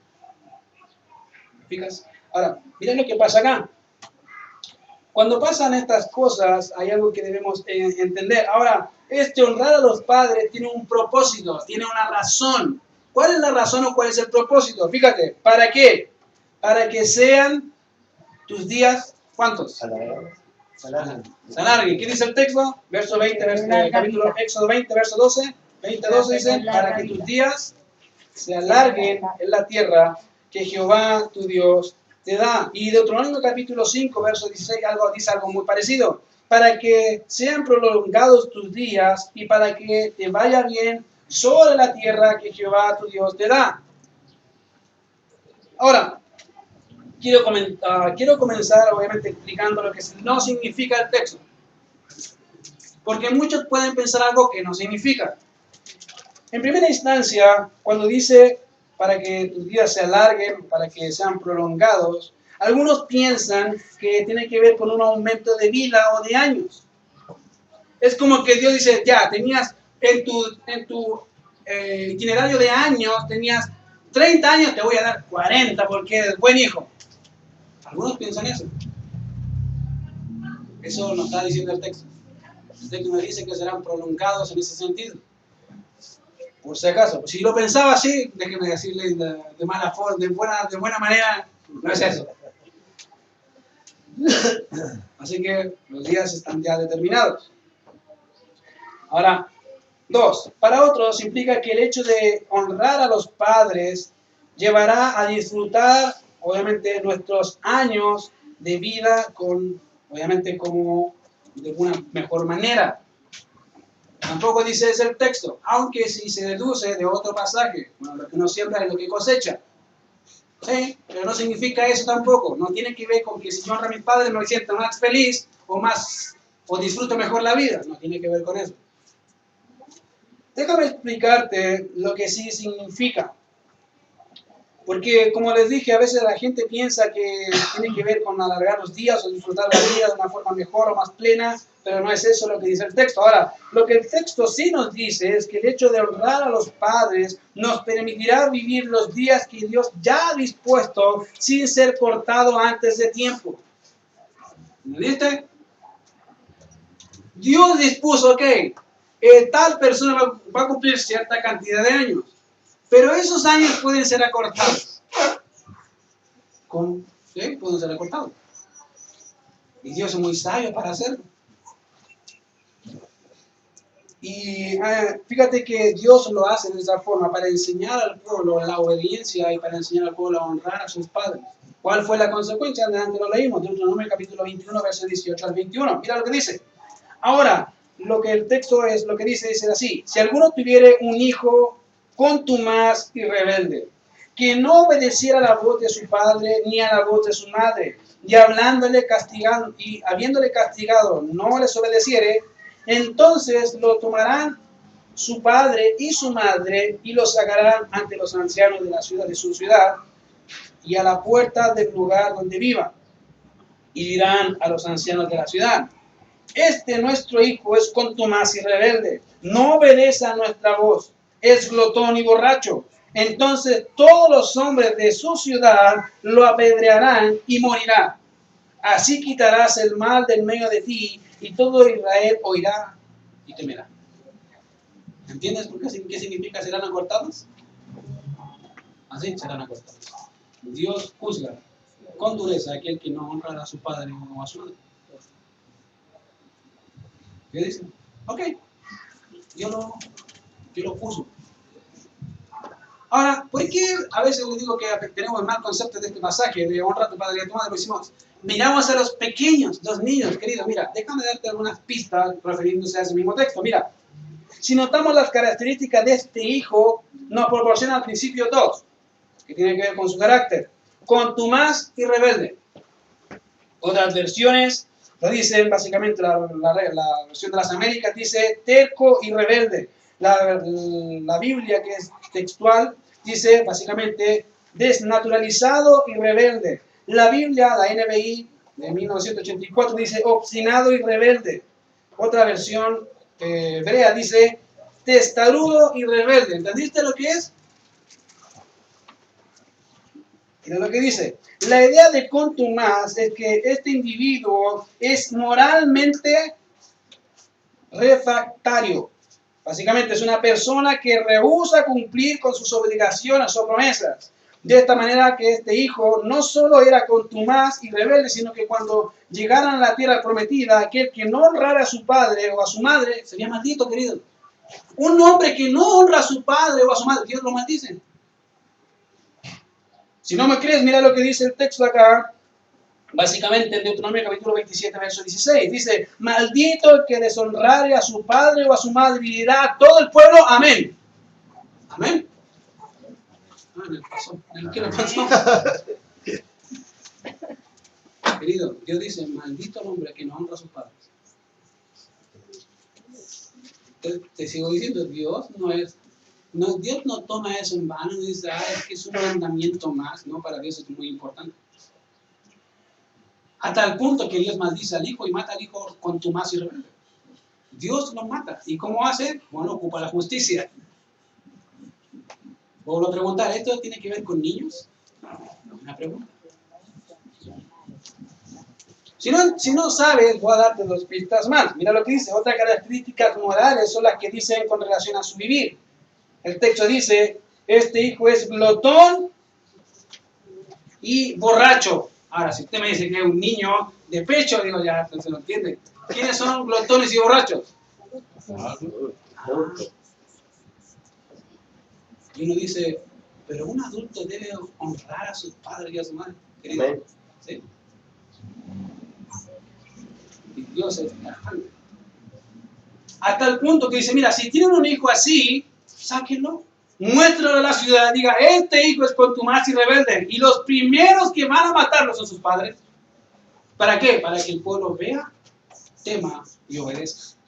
¿Fijas? Ahora, mira lo que pasa acá. Cuando pasan estas cosas, hay algo que debemos entender. Ahora, honrar a los padres tiene un propósito, tiene una razón. ¿Cuál es la razón o cuál es el propósito? Fíjate, ¿para qué? Para que sean tus días, ¿cuántos? Se alarguen. ¿Qué dice el texto? Verso 20, capítulo Éxodo 20, verso 12. 20:12 dice, para que tus días se alarguen en la tierra que Jehová tu Dios te da. Y Deuteronomio capítulo 5, verso 16, dice algo muy parecido. Para que sean prolongados tus días y para que te vaya bien sobre la tierra que Jehová tu Dios te da. Ahora, quiero comenzar obviamente explicando lo que no significa el texto. Porque muchos pueden pensar algo que no significa. En primera instancia, cuando dice para que tus días se alarguen, para que sean prolongados, algunos piensan que tiene que ver con un aumento de vida o de años. Es como que Dios dice, ya, tenías en tu itinerario de años, tenías 30 años, te voy a dar 40 porque eres buen hijo. Algunos piensan eso. Eso no está diciendo el texto. El texto me dice que serán prolongados en ese sentido. Por si acaso, si lo pensaba así, déjeme decirle de mala forma, de buena manera, no es eso. Así que los días están ya determinados. Ahora, 2. Para otros implica que el hecho de honrar a los padres llevará a disfrutar, obviamente, nuestros años de vida obviamente, como de una mejor manera. Tampoco dice ese el texto, aunque si se deduce de otro pasaje, bueno, lo que uno siembra es lo que cosecha. Sí, pero no significa eso tampoco. No tiene que ver con que si yo honro a mis padres me siento más feliz o disfruto mejor la vida. No tiene que ver con eso. Déjame explicarte lo que sí significa. Porque, como les dije, a veces la gente piensa que tiene que ver con alargar los días o disfrutar la vida de una forma mejor o más plena, pero no es eso lo que dice el texto. Ahora, lo que el texto sí nos dice es que el hecho de honrar a los padres nos permitirá vivir los días que Dios ya ha dispuesto sin ser cortado antes de tiempo. ¿Me viste? Dios dispuso, ok, tal persona va a cumplir cierta cantidad de años. Pero esos años pueden ser acortados. ¿Sí? Pueden ser acortados. Y Dios es muy sabio para hacerlo. Y fíjate que Dios lo hace de esa forma para enseñar al pueblo la obediencia y para enseñar al pueblo a honrar a sus padres. ¿Cuál fue la consecuencia? Antes lo leímos, Deuteronomio capítulo 21, versos 18 al 21. Mira lo que dice. Ahora, lo que el texto es, lo que dice así. Si alguno tuviere un hijo contumaz y rebelde, que no obedeciera la voz de su padre ni a la voz de su madre, y habiéndole castigado no les obedeciere, entonces lo tomarán su padre y su madre y lo sacarán ante los ancianos de su ciudad y a la puerta del lugar donde viva, y dirán a los ancianos de la ciudad: este nuestro hijo es contumaz y rebelde, no obedece a nuestra voz, es glotón y borracho. Entonces todos los hombres de su ciudad lo apedrearán y morirá. Así quitarás el mal del medio de ti, y todo Israel oirá y temerá. ¿Entiendes qué significa serán acortados? Así serán acortados. Dios juzga con dureza a aquel que no honra a su padre o a su madre. ¿Qué dice? Ok, yo lo juzgo. Ahora, ¿por qué a veces les digo que tenemos el mal concepto de este pasaje de honra a tu padre y a tu madre? Pues decimos, miramos a los pequeños, los niños, querido. Mira, déjame darte algunas pistas refiriéndose a ese mismo texto. Mira, si notamos las características de este hijo, nos proporciona al principio dos, que tienen que ver con su carácter: contumaz y rebelde. Otras versiones lo dicen, básicamente la versión de las Américas dice terco y rebelde. La Biblia, que es textual, dice básicamente desnaturalizado y rebelde. La Biblia, la NBI de 1984, dice obstinado y rebelde. Otra versión hebrea dice testarudo y rebelde. ¿Entendiste lo que es? Mira lo que dice. La idea de contumaz es que este individuo es moralmente refractario. Básicamente es una persona que rehúsa cumplir con sus obligaciones o promesas. De esta manera que este hijo no solo era contumaz y rebelde, sino que cuando llegaran a la tierra prometida, aquel que no honrara a su padre o a su madre sería maldito, querido. Un hombre que no honra a su padre o a su madre, Dios lo maldice. Si no me crees, mira lo que dice el texto acá, básicamente en Deuteronomio capítulo 27, verso 16. Dice: maldito el que deshonrare a su padre o a su madre, y dirá a todo el pueblo, amén. Amén. ¿Qué le pasó? Querido, Dios dice: maldito el hombre que no honra a sus padres. Te sigo diciendo, Dios no toma eso en vano y dice, es que es un mandamiento más, ¿no? Para Dios es muy importante. Hasta el punto que Dios maldice al hijo y mata al hijo contumaz y rebelde. Dios lo mata. ¿Y cómo hace? Bueno, ocupa la justicia. Vuelvo a preguntar, ¿esto tiene que ver con niños? Una pregunta. Si no sabes, voy a darte dos pistas más. Mira lo que dice. Otras características morales son las que dicen con relación a su vivir. El texto dice: este hijo es glotón y borracho. Ahora, si usted me dice que es un niño de pecho, digo, ya se lo entiende. ¿Quiénes son glotones y borrachos? Y uno dice, pero un adulto debe honrar a sus padres y a su madre. Querido, ¿sí? Y Dios es tajante. Hasta el punto que dice, mira, si tienen un hijo así, sáquenlo. Muéstralo a la ciudad, diga, este hijo es contumaz y rebelde. Y los primeros que van a matarlo son sus padres. ¿Para qué? Para que el pueblo vea, tema y obedezca.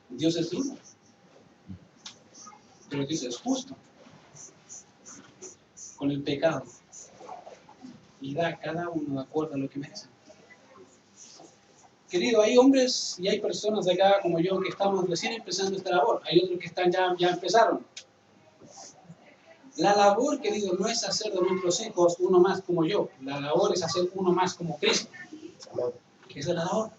Dios es duro, pero Dios es justo con el pecado y da a cada uno de acuerdo a lo que merece. Querido, hay hombres y hay personas de acá como yo que estamos recién empezando esta labor. Hay otros que están ya empezaron. La labor, querido, no es hacer de nuestros hijos uno más como yo. La labor es hacer uno más como Cristo. Esa es la labor.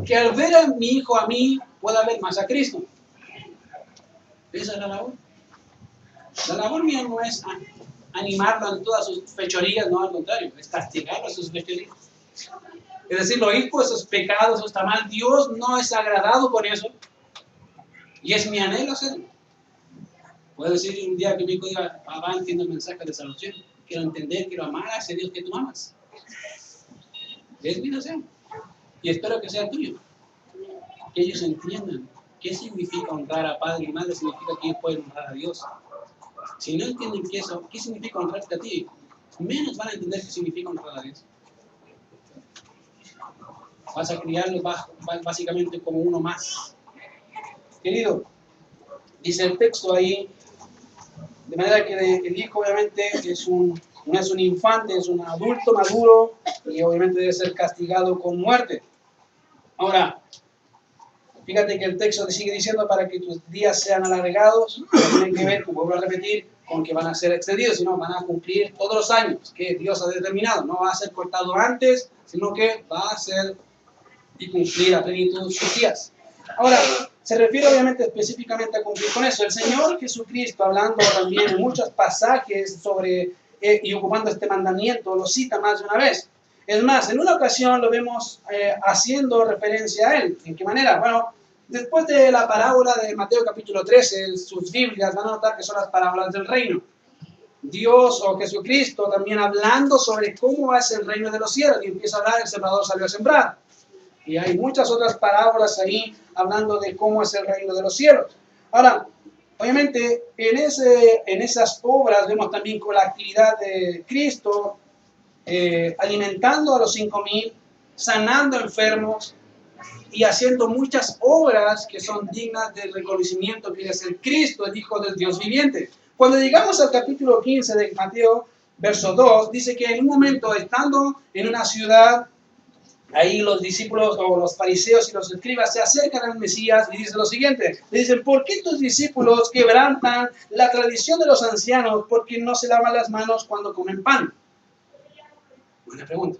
Que al ver a mi hijo a mí, pueda ver más a Cristo. Esa es la labor. La labor mía no es animarlo en todas sus fechorías, no, al contrario, es castigarlo a sus fechorías. Es decir, lo hijo, esos pecados, eso está mal. Dios no es agradado con eso. Y es mi anhelo hacerlo. Puedo decir un día que mi hijo diga, papá, entiendo el mensaje de salvación. Quiero entender, quiero amar a ese Dios que tú amas. Es mi deseo. Y espero que sea tuyo. Que ellos entiendan qué significa honrar a padre y madre. Significa que ellos pueden honrar a Dios. Si no entienden qué significa honrarte a ti, menos van a entender qué significa honrar a Dios. Vas a criarlos básicamente como uno más. Querido, dice el texto ahí, de manera que el hijo obviamente no es un infante, es un adulto maduro y obviamente debe ser castigado con muerte. Ahora, fíjate que el texto te sigue diciendo para que tus días sean alargados, no tienen que ver, como vuelvo a repetir, con que van a ser extendidos, sino van a cumplir todos los años que Dios ha determinado. No va a ser cortado antes, sino que va a ser y cumplir a plenitud sus días. Ahora, se refiere obviamente específicamente a cumplir con eso. El Señor Jesucristo, hablando también en muchos pasajes sobre y ocupando este mandamiento, lo cita más de una vez. Es más, en una ocasión lo vemos haciendo referencia a él. ¿En qué manera? Bueno, después de la parábola de Mateo capítulo 13, en sus Biblias van a notar que son las parábolas del reino. Dios o Jesucristo también hablando sobre cómo es el reino de los cielos y empieza a hablar, el sembrador salió a sembrar. Y hay muchas otras parábolas ahí hablando de cómo es el reino de los cielos. Ahora, obviamente, en esas obras vemos también con la actividad de Cristo, alimentando a los 5,000, sanando enfermos y haciendo muchas obras que son dignas del reconocimiento que es el Cristo, el Hijo del Dios viviente. Cuando llegamos al capítulo 15 de Mateo, verso 2, dice que en un momento, estando en una ciudad, ahí los discípulos o los fariseos y los escribas se acercan al Mesías y dicen lo siguiente. Le dicen, ¿por qué tus discípulos quebrantan la tradición de los ancianos porque no se lavan las manos cuando comen pan? Buena pregunta.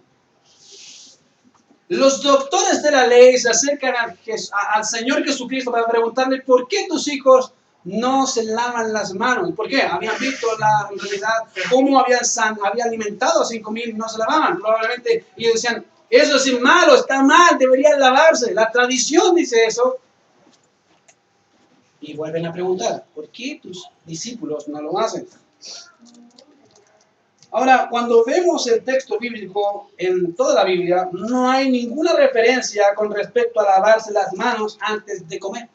Los doctores de la ley se acercan al Señor Jesucristo para preguntarle, ¿por qué tus hijos no se lavan las manos? ¿Por qué? Habían visto en realidad cómo había alimentado a 5,000 y no se lavaban. Probablemente ellos decían, eso es malo, está mal, deberían lavarse. La tradición dice eso. Y vuelven a preguntar, ¿por qué tus discípulos no lo hacen? Ahora, cuando vemos el texto bíblico en toda la Biblia, no hay ninguna referencia con respecto a lavarse las manos antes de comer.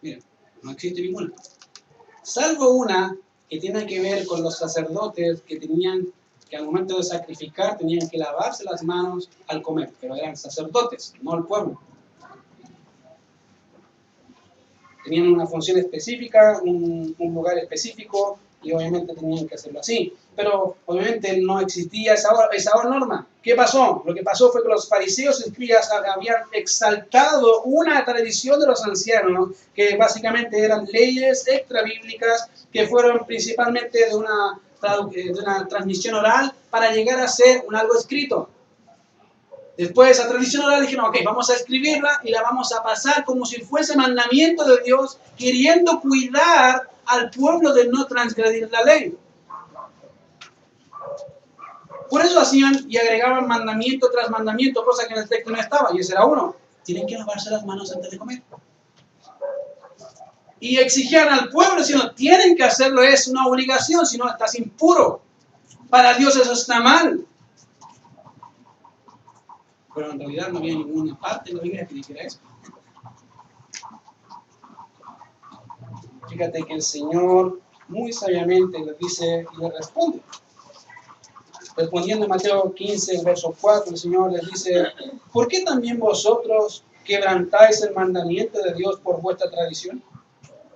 Miren, no existe ninguna. Salvo una que tiene que ver con los sacerdotes que al momento de sacrificar tenían que lavarse las manos al comer, pero eran sacerdotes, no el pueblo. Tenían una función específica, un lugar específico, y obviamente tenían que hacerlo así. Pero obviamente no existía esa norma. ¿Qué pasó? Lo que pasó fue que los fariseos y escribas habían exaltado una tradición de los ancianos, que básicamente eran leyes extrabíblicas, que fueron principalmente de una transmisión oral para llegar a ser algo escrito. Después, esa tradición oral dijeron, ok, vamos a escribirla y la vamos a pasar como si fuese mandamiento de Dios, queriendo cuidar al pueblo de no transgredir la ley. Por eso hacían y agregaban mandamiento tras mandamiento, cosa que en el texto no estaba, y ese era uno. Tienen que lavarse las manos antes de comer. Y exigían al pueblo, si no tienen que hacerlo, es una obligación, si no estás impuro. Para Dios eso está mal. Pero en realidad no había ninguna parte en la Biblia que dijera eso. Fíjate que el Señor muy sabiamente le dice y le responde. Respondiendo en Mateo 15, verso 4, el Señor les dice, ¿por qué también vosotros quebrantáis el mandamiento de Dios por vuestra tradición?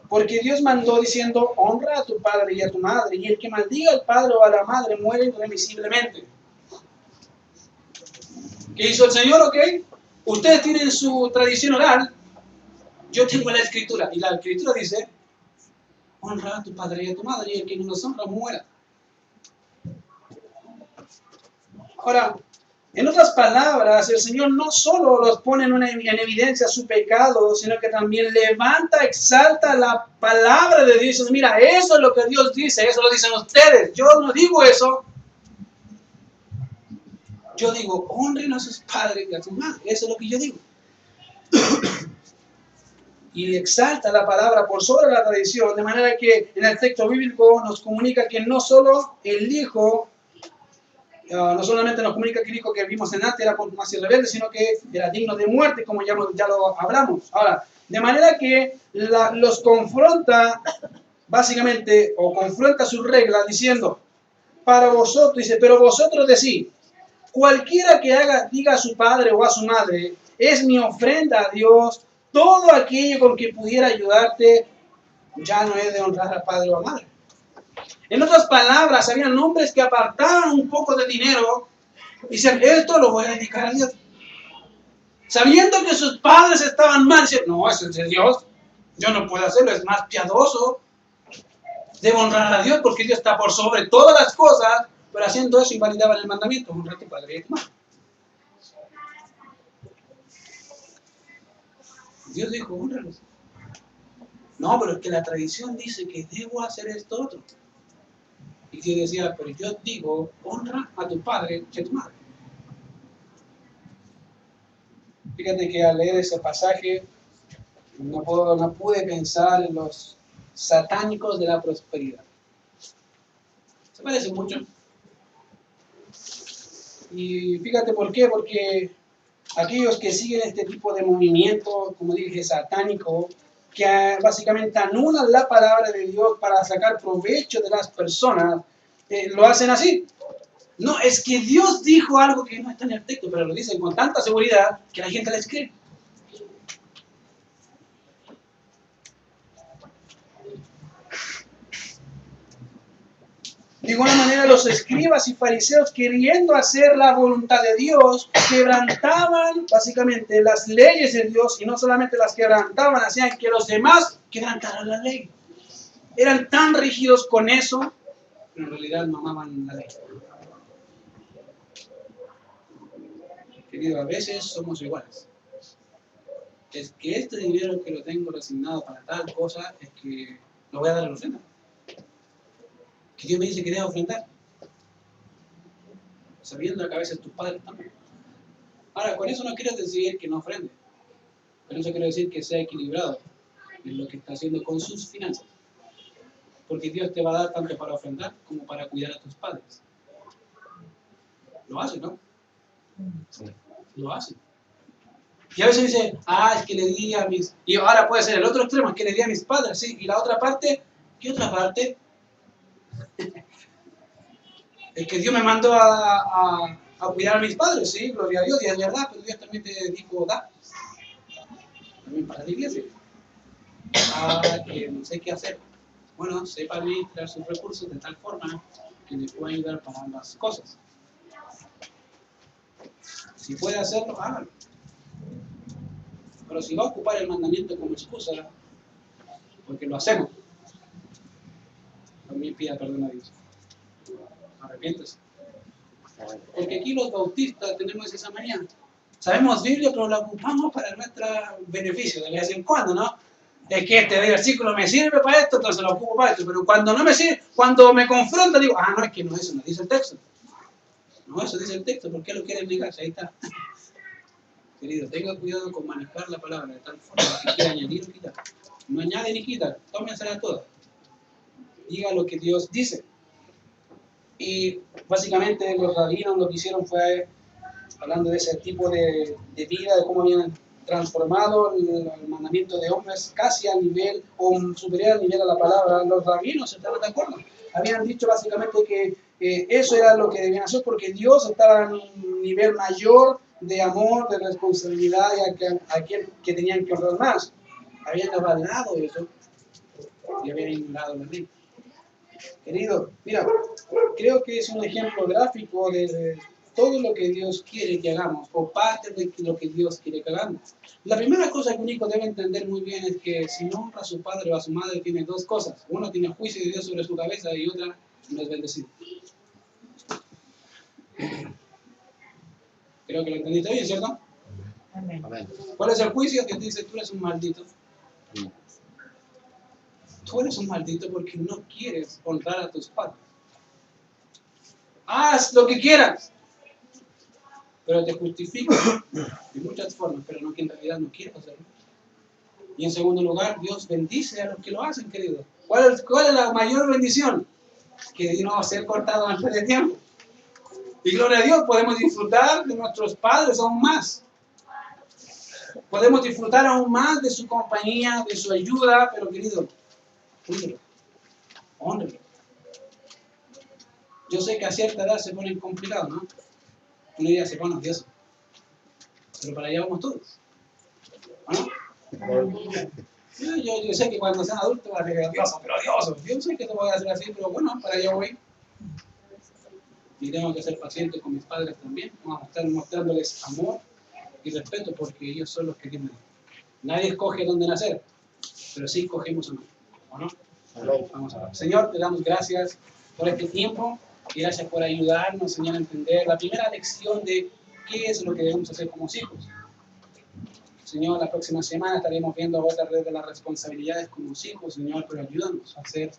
Porque Dios mandó diciendo, honra a tu padre y a tu madre, y el que maldiga al padre o a la madre muere irremisiblemente. ¿Qué hizo el Señor? Ok, ustedes tienen su tradición oral, yo tengo la escritura, y la escritura dice, honra a tu padre y a tu madre, y el que no los honra muera. Ahora, en otras palabras, el Señor no solo los pone en evidencia su pecado, sino que también levanta, exalta la palabra de Dios. Y mira, eso es lo que Dios dice, eso lo dicen ustedes. Yo no digo eso. Yo digo, honren a sus padres y a sus madres. Eso es lo que yo digo. Y exalta la palabra por sobre la tradición, de manera que en el texto bíblico nos comunica que no solo el Hijo, no solamente nos comunica que el Hijo que vimos en antes era contumaz y rebelde, sino que era digno de muerte, como ya lo hablamos. Ahora, De manera que los confronta, básicamente, o confronta sus reglas diciendo, para vosotros, dice, pero vosotros decís, cualquiera que diga a su padre o a su madre, es mi ofrenda a Dios, todo aquello con que pudiera ayudarte, ya no es de honrar al padre o a madre. En otras palabras, había hombres que apartaban un poco de dinero y decían, esto lo voy a dedicar a Dios. Sabiendo que sus padres estaban mal, decían, no, eso es de Dios, yo no puedo hacerlo, es más piadoso. Debo honrar a Dios porque Dios está por sobre todas las cosas, pero haciendo eso invalidaban el mandamiento, honrar a tu padre y a tu madre. Dios dijo, honralos. No, pero es que la tradición dice que debo hacer esto otro. Y que decía, pero yo digo, honra a tu padre y a tu madre. Fíjate que al leer ese pasaje no pude pensar en los satánicos de la prosperidad. Se parece mucho. Y fíjate por qué, porque aquellos que siguen este tipo de movimiento, como dije, satánico, que básicamente anulan la palabra de Dios para sacar provecho de las personas, lo hacen así. No, es que Dios dijo algo que no está en el texto, pero lo dicen con tanta seguridad que la gente les cree. De igual manera, los escribas y fariseos, queriendo hacer la voluntad de Dios, quebrantaban básicamente las leyes de Dios, y no solamente las quebrantaban, hacían que los demás quebrantaran la ley. Eran tan rígidos con eso, pero en realidad no amaban la ley. Querido, a veces somos iguales. Es que este dinero que lo tengo resignado para tal cosa, es que lo voy a dar a la ofrenda. Que Dios me dice que debo ofrendar, sabiendo que a veces tus padres también. Ahora, con eso no quiero decir que no ofrende. Con eso quiero decir que sea equilibrado en lo que está haciendo con sus finanzas. Porque Dios te va a dar tanto para ofrendar como para cuidar a tus padres. Lo hace, ¿no? Sí. Lo hace. Y a veces dice, es que le di a mis... Y ahora puede ser el otro extremo, es que le di a mis padres, ¿sí? Y la otra parte, ¿qué otra parte? Es que Dios me mandó a cuidar a mis padres, ¿sí? Gloria a Dios, y es verdad, pero Dios también te dijo, da. También para la iglesia. Que no sé qué hacer. Bueno, sepa administrar sus recursos de tal forma que le pueda ayudar para ambas cosas. Si puede hacerlo, hágalo. Pero si va a ocupar el mandamiento como excusa, porque lo hacemos, también pida perdón a Dios. Arrepiéntese. Porque aquí los bautistas tenemos esa manía. Sabemos Biblia, pero la ocupamos para nuestro beneficio, de vez en cuando, ¿no? Es que este versículo me sirve para esto, entonces lo ocupo para esto. Pero cuando no me sirve, cuando me confronta, digo, no, es que no, eso no dice el texto. No, eso dice el texto, ¿por qué lo quieren negar? Ahí está. Querido, tenga cuidado con manejar la palabra de tal forma que quiera añadir o quitar. No añade ni quita, tómensela todas. Diga lo que Dios dice. Y básicamente los rabinos lo que hicieron fue, hablando de ese tipo de vida, de cómo habían transformado el mandamiento de hombres casi al nivel, o superior al nivel a la palabra, los rabinos estaban de acuerdo. Habían dicho básicamente que eso era lo que debían hacer porque Dios estaba en un nivel mayor de amor, de responsabilidad y a quien que tenían que honrar más. Habían avalado eso y habían ignorado la ley. Querido, mira, creo que es un ejemplo gráfico de todo lo que Dios quiere que hagamos, o parte de lo que Dios quiere que hagamos. La primera cosa que un hijo debe entender muy bien es que si no honra a su padre o a su madre, tiene dos cosas. Uno tiene juicio de Dios sobre su cabeza y otra no es bendecido. Creo que lo entendiste bien, ¿cierto? Amén. ¿Cuál es el juicio? Que te dice, tú eres un maldito. Tú eres un maldito porque no quieres honrar a tus padres. Haz lo que quieras, pero te justifico de muchas formas, pero no que en realidad no quieres hacerlo. Y en segundo lugar, Dios bendice a los que lo hacen, querido. ¿Cuál es la mayor bendición? Que no ser cortado antes de tiempo. Y gloria a Dios, podemos disfrutar de nuestros padres aún más. Podemos disfrutar aún más de su compañía, de su ayuda, pero querido, cuídelo, honrelo. Yo sé que a cierta edad se pone complicado, ¿no? Uno ya se pone odioso. Pero para allá vamos todos. ¿O no? Yo sé que cuando sean adultos van a ser odiosos, pero odiosos. Yo sé que no voy a hacer así, pero bueno, para allá voy. Y tengo que ser paciente con mis padres también. Vamos a estar mostrándoles amor y respeto porque ellos son los que tienen. Nadie escoge dónde nacer, pero sí escogemos amor. ¿O no? Vamos a ver. Señor, te damos gracias por este tiempo y gracias por ayudarnos, Señor, a entender la primera lección de qué es lo que debemos hacer como hijos. Señor, la próxima semana estaremos viendo otra vez de las responsabilidades como hijos, Señor, pero ayúdanos a ser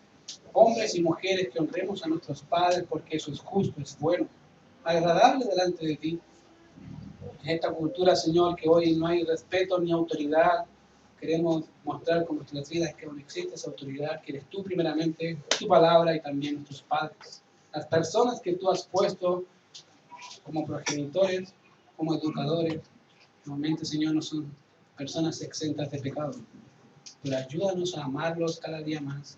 hombres y mujeres que honremos a nuestros padres porque eso es justo, es bueno, agradable delante de ti. En esta cultura, Señor, que hoy no hay respeto ni autoridad, queremos mostrar con nuestras vidas que aún existe esa autoridad, que eres tú primeramente, tu palabra y también nuestros padres. Las personas que tú has puesto como progenitores, como educadores, normalmente, Señor, no son personas exentas de pecado. Pero ayúdanos a amarlos cada día más.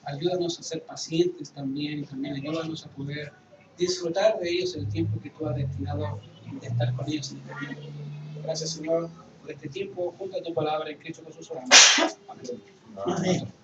Ayúdanos a ser pacientes también y también ayúdanos a poder disfrutar de ellos el tiempo que tú has destinado de estar con ellos en este tiempo. Gracias, Señor, por este tiempo junto a tu palabra en Cristo Jesús oramos. Amén. Amén.